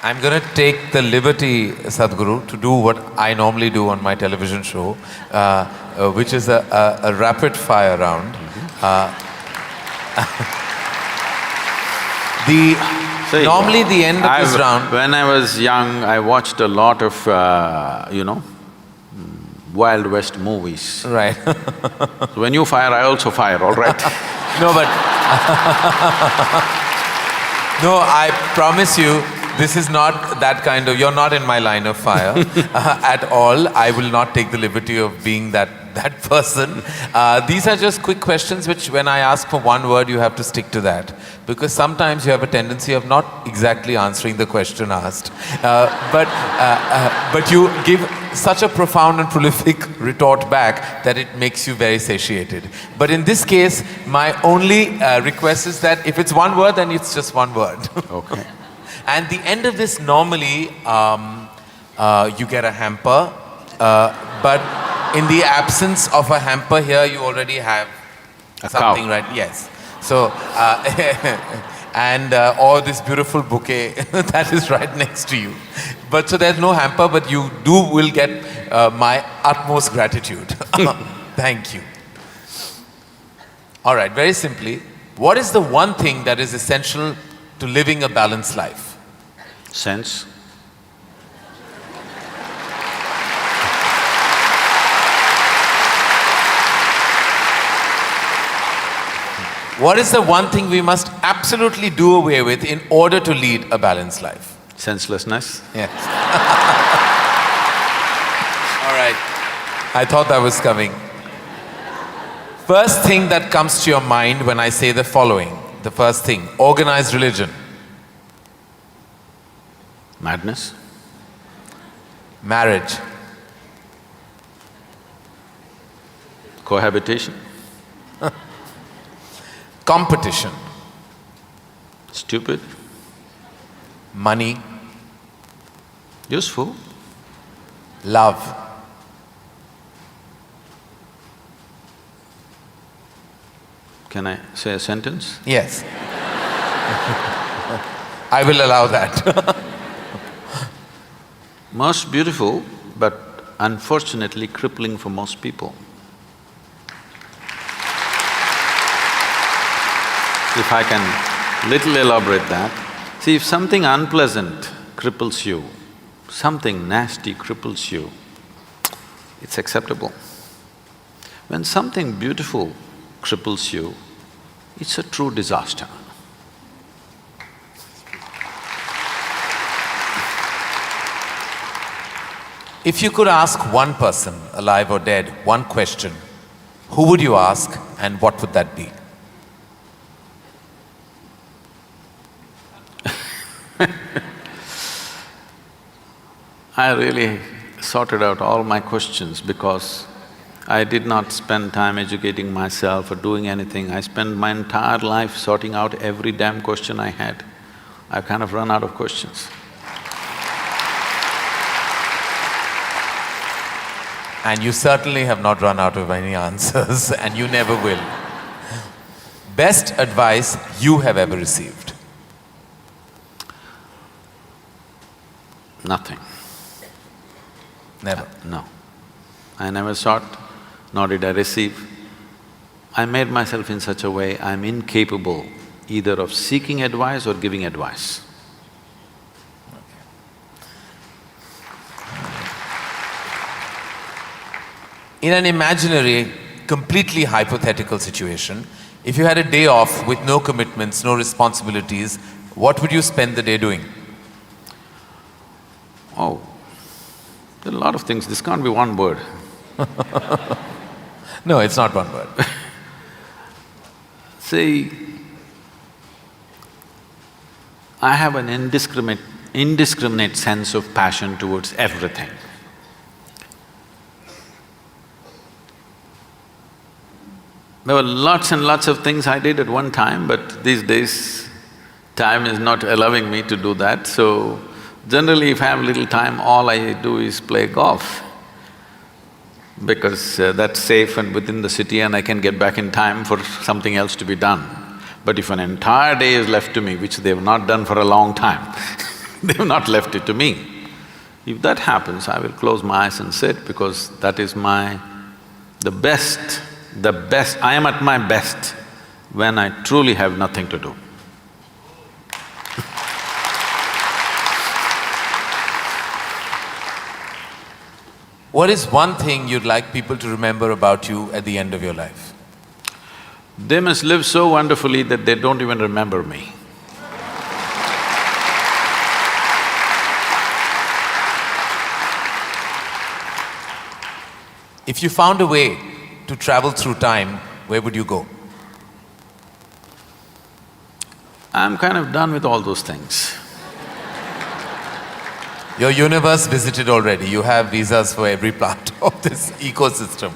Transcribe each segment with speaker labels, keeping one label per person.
Speaker 1: I'm going to take the liberty, Sadhguru, to do what I normally do on my television show, which is a rapid fire round. Normally the end of this round…
Speaker 2: When I was young, I watched a lot of, Wild West movies.
Speaker 1: Right.
Speaker 2: So when you fire, I also fire, all right?
Speaker 1: No, but no, I promise you, this is not that kind of… You're not in my line of fire at all. I will not take the liberty of being that person. These are just quick questions which when I ask for one word, you have to stick to that. Because sometimes you have a tendency of not exactly answering the question asked. But you give such a profound and prolific retort back that it makes you very satiated. But in this case, my only request is that if it's one word, then it's just one word.
Speaker 2: Okay.
Speaker 1: And the end of this, normally, you get a hamper, but in the absence of a hamper here, you already have something, right? Yes. So, or this beautiful bouquet that is right next to you. But so there's no hamper, but you will get my utmost gratitude. Thank you. All right, very simply, what is the one thing that is essential to living a balanced life?
Speaker 2: Sense.
Speaker 1: What is the one thing we must absolutely do away with in order to lead a balanced life?
Speaker 2: Senselessness.
Speaker 1: Yes. All right. I thought that was coming. First thing that comes to your mind when I say the following. The first thing, organized religion.
Speaker 2: Madness.
Speaker 1: Marriage.
Speaker 2: Cohabitation.
Speaker 1: Competition.
Speaker 2: Stupid.
Speaker 1: Money.
Speaker 2: Useful.
Speaker 1: Love.
Speaker 2: Can I say a sentence?
Speaker 1: Yes. I will allow that.
Speaker 2: Most beautiful, but unfortunately crippling for most people. If I can little elaborate that, see, if something unpleasant cripples you, something nasty cripples you, it's acceptable. When something beautiful cripples you, it's a true disaster.
Speaker 1: If you could ask one person, alive or dead, one question, who would you ask and what would that be?
Speaker 2: I really sorted out all my questions because I did not spend time educating myself or doing anything. I spent my entire life sorting out every damn question I had. I've kind of run out of questions.
Speaker 1: And you certainly have not run out of any answers and you never will. Best advice you have ever received?
Speaker 2: Nothing.
Speaker 1: Never?
Speaker 2: No. I never sought, nor did I receive. I made myself in such a way I'm incapable either of seeking advice or giving advice.
Speaker 1: In an imaginary, completely hypothetical situation, if you had a day off with no commitments, no responsibilities, what would you spend the day doing?
Speaker 2: Oh, there are a lot of things, this can't be one word.
Speaker 1: No, it's not one word.
Speaker 2: See, I have an indiscriminate sense of passion towards everything. There were lots and lots of things I did at one time, but these days, time is not allowing me to do that, so generally if I have little time, all I do is play golf. Because that's safe and within the city and I can get back in time for something else to be done. But if an entire day is left to me, which they've not done for a long time, They've not left it to me. If that happens, I will close my eyes and sit because that is the best, I am at my best when I truly have nothing to do.
Speaker 1: What is one thing you'd like people to remember about you at the end of your life?
Speaker 2: They must live so wonderfully that they don't even remember me.
Speaker 1: If you found a way to travel through time, where would you go?
Speaker 2: I'm kind of done with all those things.
Speaker 1: Your universe visited already, you have visas for every part of this ecosystem.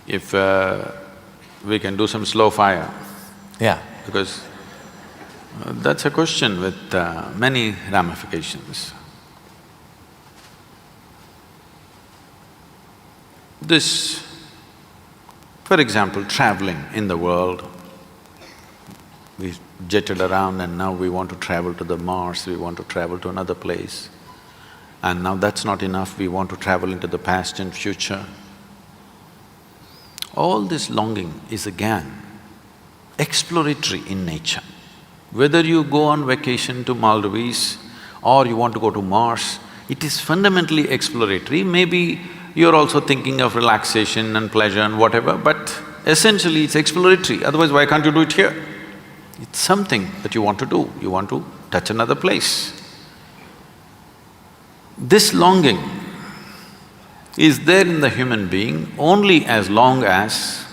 Speaker 2: If we can do some slow fire,
Speaker 1: Yeah.
Speaker 2: because that's a question with many ramifications. This, for example, traveling in the world, we jetted around and now we want to travel to the Mars, we want to travel to another place. And now that's not enough, we want to travel into the past and future. All this longing is again exploratory in nature. Whether you go on vacation to Maldives or you want to go to Mars, it is fundamentally exploratory. Maybe you're also thinking of relaxation and pleasure and whatever, but essentially it's exploratory, otherwise why can't you do it here? It's something that you want to do, you want to touch another place. This longing is there in the human being only as long as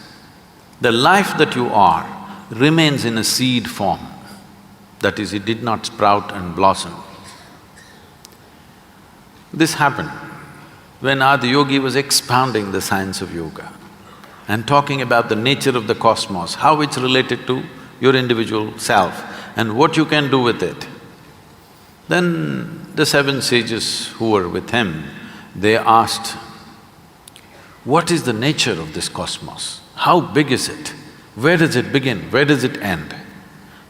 Speaker 2: the life that you are remains in a seed form. That is, it did not sprout and blossom. This happened when Adiyogi was expounding the science of yoga and talking about the nature of the cosmos, how it's related to your individual self and what you can do with it. Then the seven sages who were with him, they asked, what is the nature of this cosmos? How big is it? Where does it begin? Where does it end?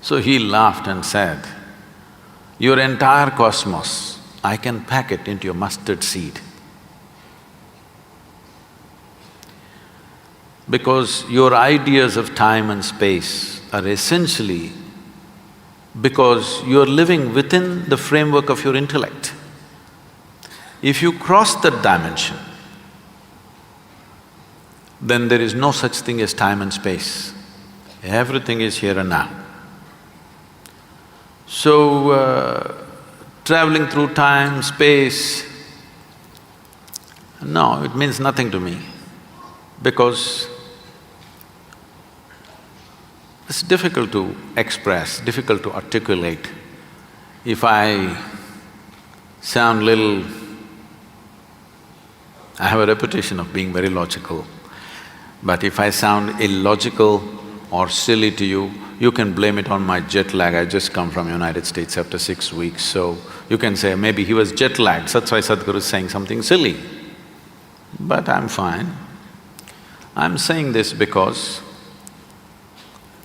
Speaker 2: So he laughed and said, your entire cosmos, I can pack it into a mustard seed. Because your ideas of time and space are essentially because you're living within the framework of your intellect. If you cross that dimension, then there is no such thing as time and space. Everything is here and now. So, traveling through time, space, no, it means nothing to me because it's difficult to express, difficult to articulate. If I sound little… I have a reputation of being very logical, but if I sound illogical or silly to you, you can blame it on my jet lag. I just come from United States after 6 weeks, so you can say maybe he was jet lagged, that's why Sadhguru is saying something silly. But I'm fine. I'm saying this because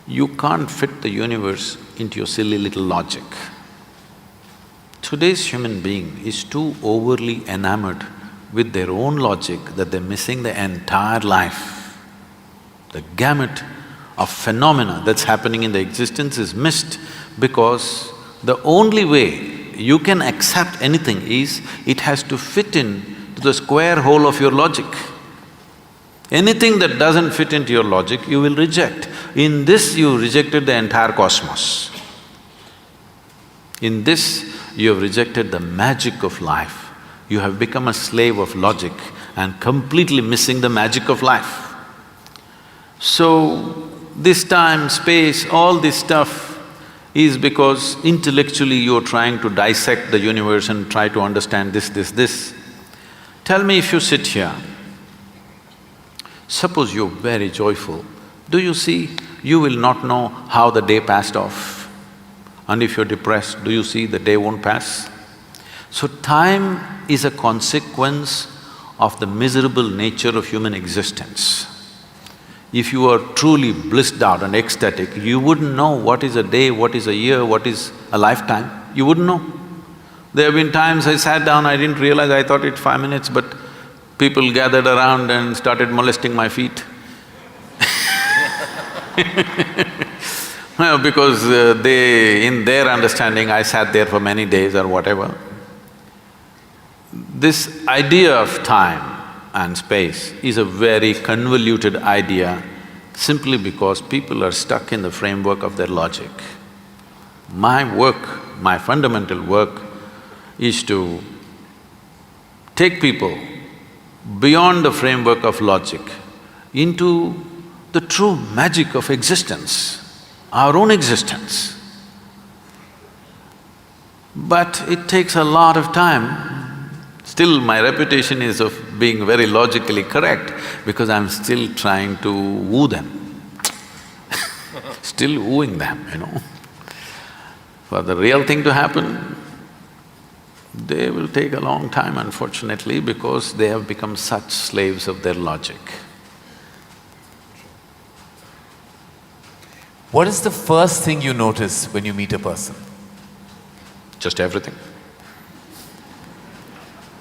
Speaker 2: you can't fit the universe into your silly little logic. Today's human being is too overly enamored with their own logic that they're missing the entire life. The gamut of phenomena that's happening in the existence is missed because the only way you can accept anything is it has to fit in to the square hole of your logic. Anything that doesn't fit into your logic, you will reject. In this, you rejected the entire cosmos. In this, you have rejected the magic of life. You have become a slave of logic and completely missing the magic of life. So, this time, space, all this stuff is because intellectually you're trying to dissect the universe and try to understand this. Tell me, if you sit here, suppose you're very joyful, do you see, you will not know how the day passed off. And if you're depressed, do you see the day won't pass? So time is a consequence of the miserable nature of human existence. If you are truly blissed out and ecstatic, you wouldn't know what is a day, what is a year, what is a lifetime, you wouldn't know. There have been times I sat down, I didn't realize, I thought it's 5 minutes, but people gathered around and started molesting my feet. Well, because in their understanding, I sat there for many days or whatever. This idea of time and space is a very convoluted idea simply because people are stuck in the framework of their logic. My work, my fundamental work is to take people beyond the framework of logic into the true magic of existence, our own existence. But it takes a lot of time. Still, my reputation is of being very logically correct because I'm still trying to woo them still wooing them, you know. For the real thing to happen, they will take a long time, unfortunately, because they have become such slaves of their logic.
Speaker 1: What is the first thing you notice when you meet a person?
Speaker 2: Just everything.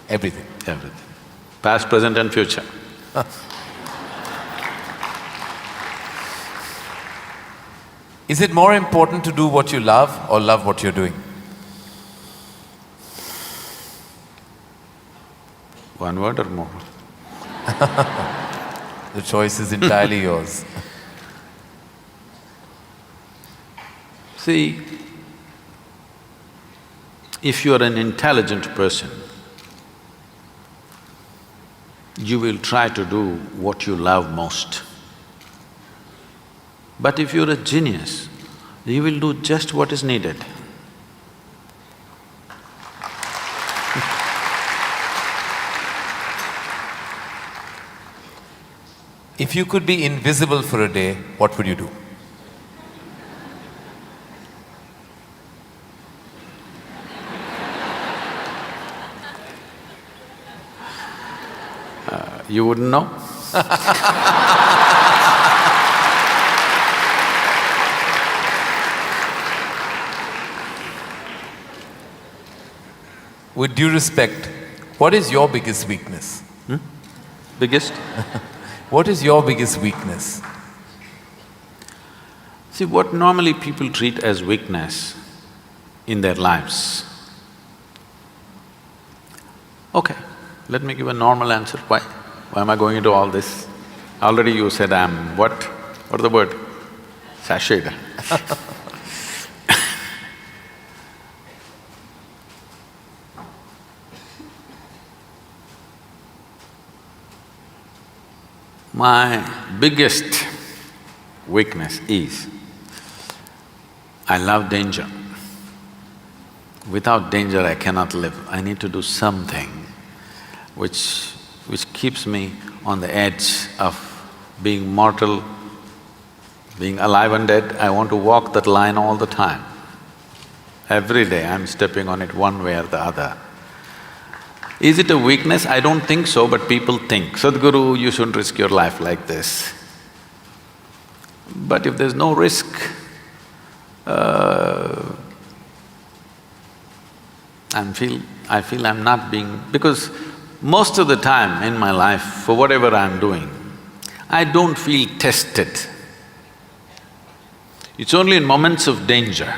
Speaker 1: Everything.
Speaker 2: Everything. Past, present and future.
Speaker 1: Is it more important to do what you love or love what you're doing?
Speaker 2: One word or more?
Speaker 1: The choice is entirely yours.
Speaker 2: See, if you are an intelligent person, you will try to do what you love most. But if you're a genius, you will do just what is needed.
Speaker 1: If you could be invisible for a day, what would you do?
Speaker 2: You wouldn't know?
Speaker 1: With due respect, what is your biggest weakness?
Speaker 2: Biggest?
Speaker 1: What is your biggest weakness?
Speaker 2: See, what normally people treat as weakness in their lives. Okay, let me give a normal answer. Why? Why am I going into all this? Already you said I'm what? What is the word? Sashayed. My biggest weakness is, I love danger. Without danger I cannot live. I need to do something which keeps me on the edge of being mortal, being alive and dead. I want to walk that line all the time. Every day I'm stepping on it one way or the other. Is it a weakness? I don't think so, but people think, Sadhguru, you shouldn't risk your life like this. But if there's no risk, I feel I'm not being… because most of the time in my life, for whatever I'm doing, I don't feel tested. It's only in moments of danger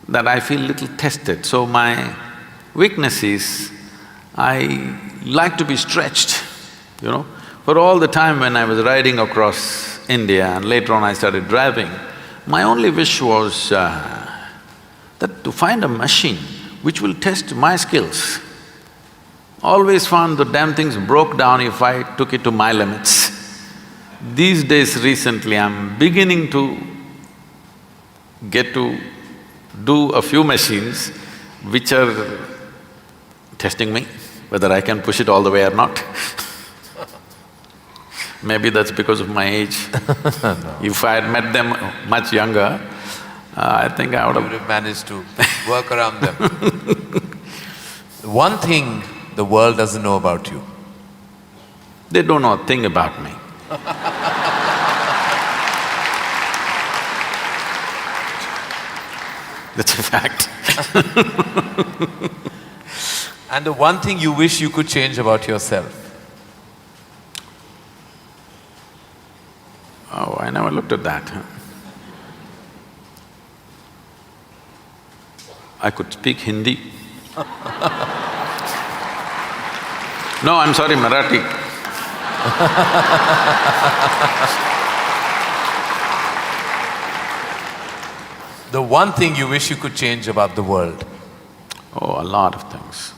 Speaker 2: that I feel little tested. So my weakness is, I like to be stretched, you know. For all the time when I was riding across India and later on I started driving, my only wish was that to find a machine which will test my skills. Always found the damn things broke down if I took it to my limits. These days recently I'm beginning to get to do a few machines which are testing me, whether I can push it all the way or not. Maybe that's because of my age.
Speaker 1: No.
Speaker 2: If I had met them much younger, I think I would
Speaker 1: You would have managed to work around them. One thing the world doesn't know about you.
Speaker 2: They don't know a thing about me. That's a fact.
Speaker 1: And the one thing you wish you could change about yourself?
Speaker 2: Oh, I never looked at that. I could speak Hindi. No, I'm sorry, Marathi.
Speaker 1: The one thing you wish you could change about the world?
Speaker 2: Oh, a lot of things.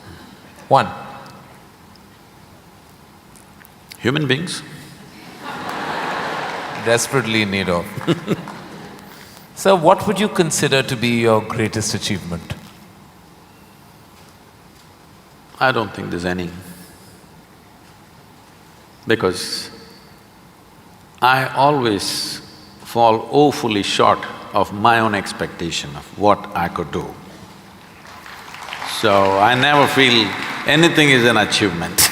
Speaker 1: One.
Speaker 2: Human beings.
Speaker 1: Desperately in need of. So what would you consider to be your greatest achievement?
Speaker 2: I don't think there's any. Because I always fall woefully short of my own expectation of what I could do. So I never feel anything is an achievement.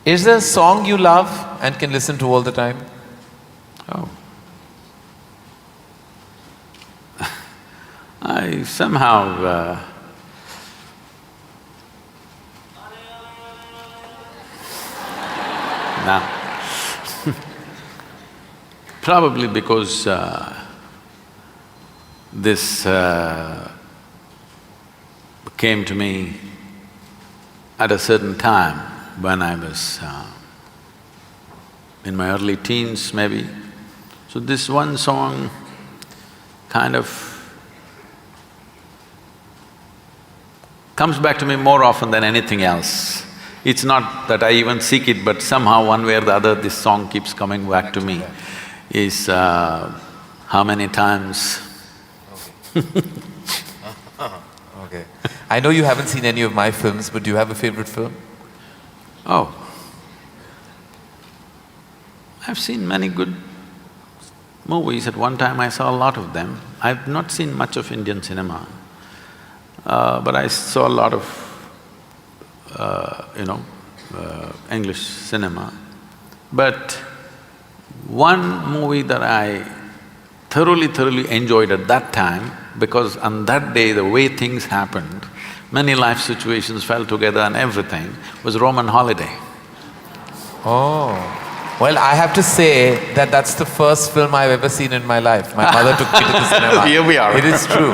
Speaker 1: Is there a song you love and can listen to all the time?
Speaker 2: Oh. I somehow nah. Probably because this came to me at a certain time when I was in my early teens maybe. So this one song kind of comes back to me more often than anything else. It's not that I even seek it, but somehow one way or the other this song keeps coming back to me. Is how many times
Speaker 1: Okay. I know you haven't seen any of my films, but do you have a favorite film?
Speaker 2: Oh, I've seen many good movies. At one time I saw a lot of them. I've not seen much of Indian cinema, but I saw a lot of, English cinema. But one movie that I thoroughly enjoyed at that time, because on that day the way things happened, many life situations fell together and everything, was Roman Holiday.
Speaker 1: Oh. Well, I have to say that that's the first film I've ever seen in my life. My mother took me to the cinema.
Speaker 2: Here we are.
Speaker 1: It is true.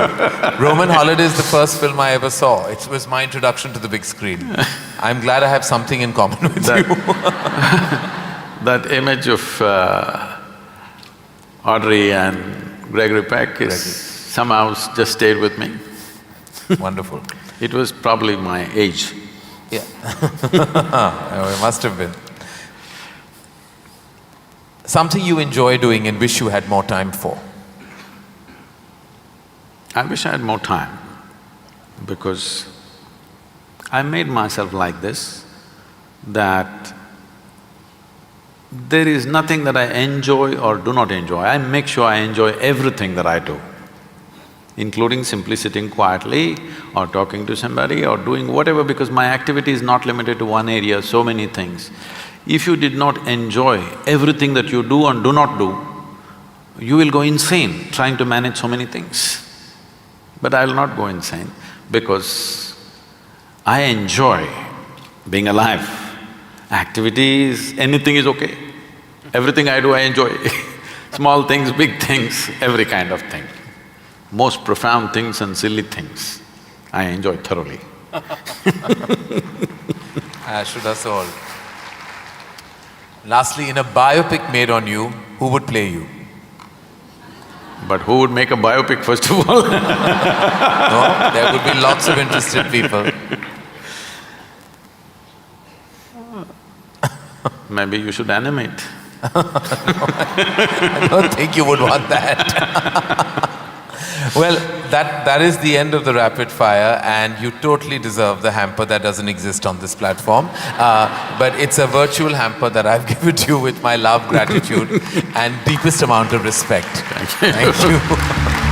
Speaker 1: Roman Holiday is the first film I ever saw. It was my introduction to the big screen. I'm glad I have something in common with you.
Speaker 2: That image of Audrey and Gregory Peck is somehow just stayed with me.
Speaker 1: Wonderful.
Speaker 2: It was probably my age.
Speaker 1: Yeah. Oh, it must have been. Something you enjoy doing and wish you had more time for?
Speaker 2: I wish I had more time, because I made myself like this, that there is nothing that I enjoy or do not enjoy. I make sure I enjoy everything that I do, including simply sitting quietly or talking to somebody or doing whatever, because my activity is not limited to one area, so many things. If you did not enjoy everything that you do and do not do, you will go insane trying to manage so many things. But I will not go insane, because I enjoy being alive. Activities, anything is okay. Everything I do, I enjoy. Small things, big things, every kind of thing. Most profound things and silly things, I enjoy thoroughly.
Speaker 1: Should us all. Lastly, in a biopic made on you, who would play you?
Speaker 2: But who would make a biopic first of all?
Speaker 1: No, there would be lots of interested people.
Speaker 2: Maybe you should animate.
Speaker 1: I don't think you would want that. Well, that is the end of the rapid fire, and you totally deserve the hamper that doesn't exist on this platform. But it's a virtual hamper that I've given to you with my love, gratitude and deepest amount of respect. Thank you.